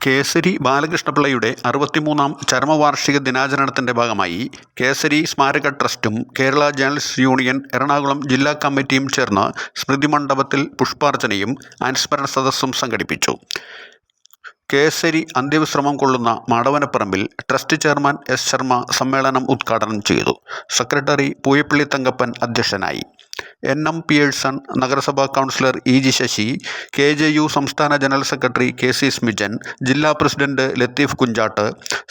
കേസരി ബാലകൃഷ്ണപിള്ളയുടെ 63-ാം ചരമവാർഷിക ദിനാചരണത്തിന്റെ ഭാഗമായി കേസരി സ്മാരക ട്രസ്റ്റും കേരള ജേർണലിസ്റ്റ് യൂണിയൻ എറണാകുളം ജില്ലാ കമ്മിറ്റിയും ചേർന്ന് സ്മൃതി മണ്ഡപത്തിൽ പുഷ്പാർച്ചനയും അനുസ്മരണ സദസ്സും സംഘടിപ്പിച്ചു. കേസരി അന്ത്യവിശ്രമം കൊള്ളുന്ന മാടവനപ്പറമ്പിൽ ട്രസ്റ്റ് ചെയർമാൻ എസ്. ശർമ്മ സമ്മേളനം ഉദ്ഘാടനം ചെയ്തു. സെക്രട്ടറി പൂയപ്പള്ളി തങ്കപ്പൻ അധ്യക്ഷനായി. NM പിയേഴ്സൺ, നഗരസഭാ കൗൺസിലർ EG ശശി, KJU സംസ്ഥാന ജനറൽ സെക്രട്ടറി KC സ്മിജൻ, ജില്ലാ president Latheef Kunchatt,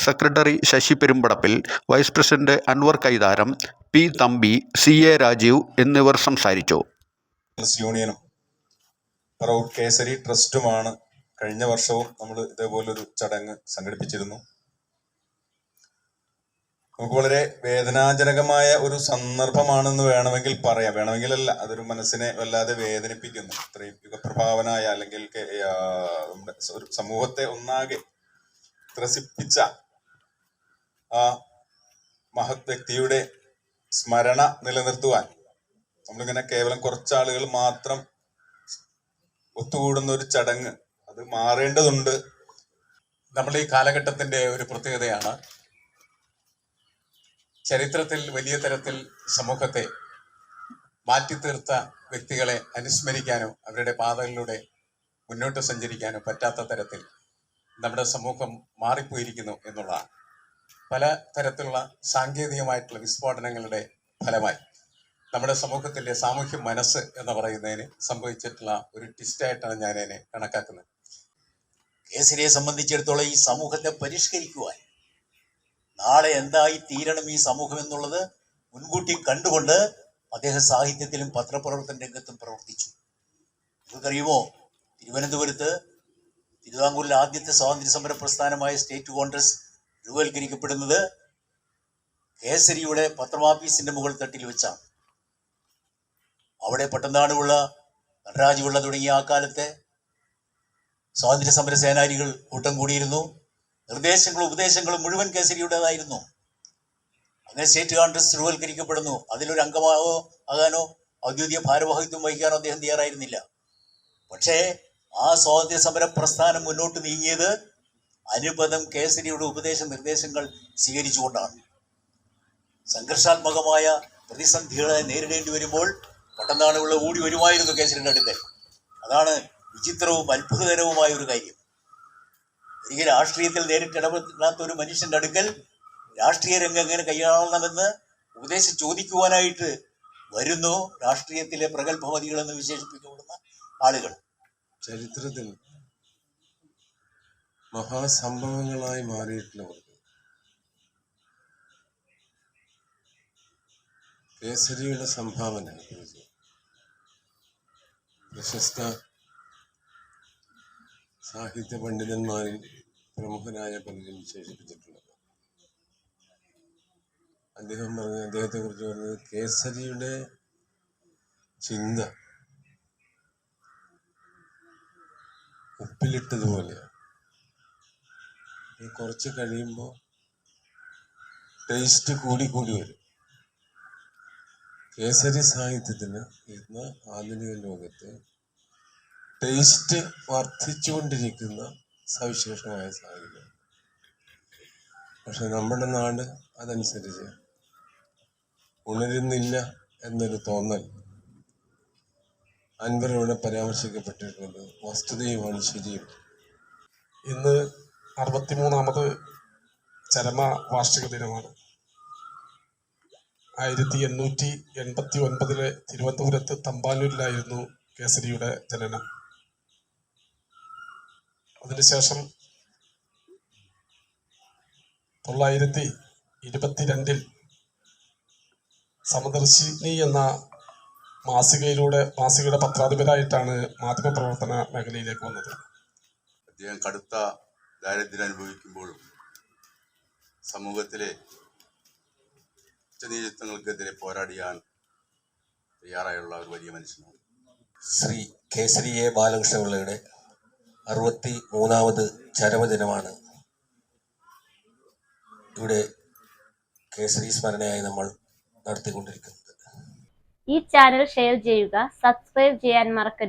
secretary Sasi Perumbadappil, vice president Anwar Kaitharam, P. Thampi, CA Rajeev എന്നിവർ സംസാരിച്ചു. യൂണിയനും പറവൂർ കേസരി ട്രസ്റ്റുമാണ് കഴിഞ്ഞ വർഷവും നമ്മൾ ഇതേപോലൊരു ചടങ്ങ് സംഘടിപ്പിച്ചിരുന്നു. നമുക്ക് വളരെ വേദനാജനകമായ ഒരു സന്ദർഭമാണെന്ന് വേണമെങ്കിൽ പറയാം. വേണമെങ്കിലല്ല, അതൊരു മനസ്സിനെ വല്ലാതെ വേദനിപ്പിക്കുന്നു. ഇത്രയും യുഗപ്രഭാവനായ അല്ലെങ്കിൽ നമ്മുടെ ഒരു സമൂഹത്തെ ഒന്നാകെ ത്രസിപ്പിച്ച ആ മഹത് വ്യക്തിയുടെ സ്മരണ നിലനിർത്തുവാൻ നമ്മളിങ്ങനെ കേവലം കുറച്ചാളുകൾ മാത്രം ഒത്തുകൂടുന്ന ഒരു ചടങ്ങ് അത് മാറേണ്ടതുണ്ട്. നമ്മുടെ ഈ കാലഘട്ടത്തിന്റെ ഒരു പ്രത്യേകതയാണ് ചരിത്രത്തിൽ വലിയ തരത്തിൽ സമൂഹത്തെ മാറ്റിത്തീർത്ത വ്യക്തികളെ അനുസ്മരിക്കാനോ അവരുടെ പാതകളിലൂടെ മുന്നോട്ട് സഞ്ചരിക്കാനോ പറ്റാത്ത തരത്തിൽ നമ്മുടെ സമൂഹം മാറിപ്പോയിരിക്കുന്നു എന്നുള്ളതാണ്. പല തരത്തിലുള്ള സാങ്കേതികമായിട്ടുള്ള വിസ്ഫോടനങ്ങളുടെ ഫലമായി നമ്മുടെ സമൂഹത്തിന്റെ സാമൂഹ്യ മനസ്സ് എന്ന് പറയുന്നതിന് സംഭവിച്ചിട്ടുള്ള ഒരു ട്വിസ്റ്റായിട്ടാണ് ഞാൻ അതിനെ കണക്കാക്കുന്നത്. കേസരിയെ സംബന്ധിച്ചിടത്തോളം ഈ സമൂഹത്തെ പരിഷ്കരിക്കുവാൻ, നാളെ എന്തായി തീരണം ഈ സമൂഹം എന്നുള്ളത് മുൻകൂട്ടി കണ്ടുകൊണ്ട് അദ്ദേഹം സാഹിത്യത്തിലും പത്രപ്രവർത്തന രംഗത്തും പ്രവർത്തിച്ചു. നിങ്ങൾക്കറിയുമോ, തിരുവനന്തപുരത്ത് തിരുവിതാംകൂറിലെ ആദ്യത്തെ സ്വാതന്ത്ര്യ സമര പ്രസ്ഥാനമായ സ്റ്റേറ്റ് കോൺഗ്രസ് രൂപവൽക്കരിക്കപ്പെടുന്നത് കേസരിയുടെ പത്രമാഫീസിന്റെ മുകൾ തട്ടിൽ വെച്ചാണ്. അവിടെ പട്ടംതാണുപിള്ള, നടരാജപിള്ള തുടങ്ങിയ ആ കാലത്തെ സ്വാതന്ത്ര്യ സമര സേനാനികൾ കൂട്ടം കൂടിയിരുന്നു. നിർദ്ദേശങ്ങളും ഉപദേശങ്ങളും മുഴുവൻ കേസരിയുടേതായിരുന്നു. അങ്ങനെ സ്റ്റേറ്റ് കോൺഗ്രസ് രൂപവൽക്കരിക്കപ്പെടുന്നു. അതിലൊരു ആകാനോ ഔദ്യോഗിക ഭാരവാഹിത്വം വഹിക്കാനോ അദ്ദേഹം തയ്യാറായിരുന്നില്ല. പക്ഷേ ആ സ്വാതന്ത്ര്യ സമര പ്രസ്ഥാനം മുന്നോട്ട് നീങ്ങിയത് അനുപദം കേസരിയുടെ ഉപദേശ നിർദ്ദേശങ്ങൾ സ്വീകരിച്ചുകൊണ്ടാണ്. സംഘർഷാത്മകമായ പ്രതിസന്ധികളെ നേരിടേണ്ടി വരുമ്പോൾ പട്ടംതാണുപിള്ള ഓടി വരുമായിരുന്നു കേസരിയുടെ അടുക്കൽ. അതാണ് വിചിത്രവും അത്ഭുതകരവുമായ ഒരു കാര്യം. ഒരിക്കലും രാഷ്ട്രീയത്തിൽ നേരിട്ടിടപെടാത്ത ഒരു മനുഷ്യന്റെ അടുക്കൽ രാഷ്ട്രീയ രംഗം എങ്ങനെ കൈയാളണമെന്ന് ഉപദേശം ചോദിക്കുവാനായിട്ട് വരുന്നു രാഷ്ട്രീയത്തിലെ പ്രഗത്ഭമതികൾ എന്ന് വിശേഷിപ്പിക്കപ്പെടുന്ന ആളുകൾ. ചരിത്രത്തിൽ മഹാസംഭവങ്ങളായി മാറിയിട്ടുള്ളവർക്ക് കേസരിയുടെ സംഭാവന പ്രശസ്ത സാഹിത്യ പണ്ഡിതന്മാരിൽ പ്രമുഖനായ പലരും വിശേഷിപ്പിച്ചിട്ടുള്ളത്. അദ്ദേഹത്തെ കുറിച്ച് പറഞ്ഞത് കേസരിയുടെ ചിന്ത ഉപ്പിലിട്ടതുപോലെയാണ്. കുറച്ച് കഴിയുമ്പോൾ ടേസ്റ്റ് കൂടി വരും. കേസരി സാഹിത്യത്തിന് ഇന്ന് ആധുനിക ലോകത്ത് ടേസ്റ്റ് വർദ്ധിച്ചുകൊണ്ടിരിക്കുന്ന സവിശേഷമായ സാഹചര്യം. പക്ഷെ നമ്മുടെ നാട് അതനുസരിച്ച് ഉണരുന്നില്ല എന്നൊരു തോന്നൽ അൻവറിലൂടെ പരാമർശിക്കപ്പെട്ടിട്ടുള്ളത് വസ്തുതയുമാണ്, ശരിയും. ഇന്ന് 63-ാമത് ചരമവാർഷിക ദിനമാണ്. 1889 തിരുവനന്തപുരത്ത് തമ്പാനൂരിലായിരുന്നു കേസരിയുടെ ജനനം. അതിനുശേഷം 1922 സമദർശിനി എന്ന മാസികയുടെ പത്രാധിപരായിട്ടാണ് മാധ്യമപ്രവർത്തന മേഖലയിലേക്ക് വന്നത്. അദ്ദേഹം കടുത്ത ദാരിദ്ര്യം അനുഭവിക്കുമ്പോഴും സമൂഹത്തിലെ ഉച്ചനീചത്വങ്ങൾക്കെതിരെ പോരാടിയാൻ തയ്യാറായുള്ള ഒരു വലിയ മനുഷ്യനാണ്. ശ്രീ കേസരി എ ബാലകൃഷ്ണപിള്ളയുടെ 63-ാമത് ചരമദിനമാണ് ഇവിടെ കേസരി സ്മരണയായി നമ്മൾ നടത്തിക്കൊണ്ടിരിക്കുന്നത്. ഈ ചാനൽ ഷെയർ ചെയ്യുക, സബ്സ്ക്രൈബ് ചെയ്യാൻ മറക്കരുത്.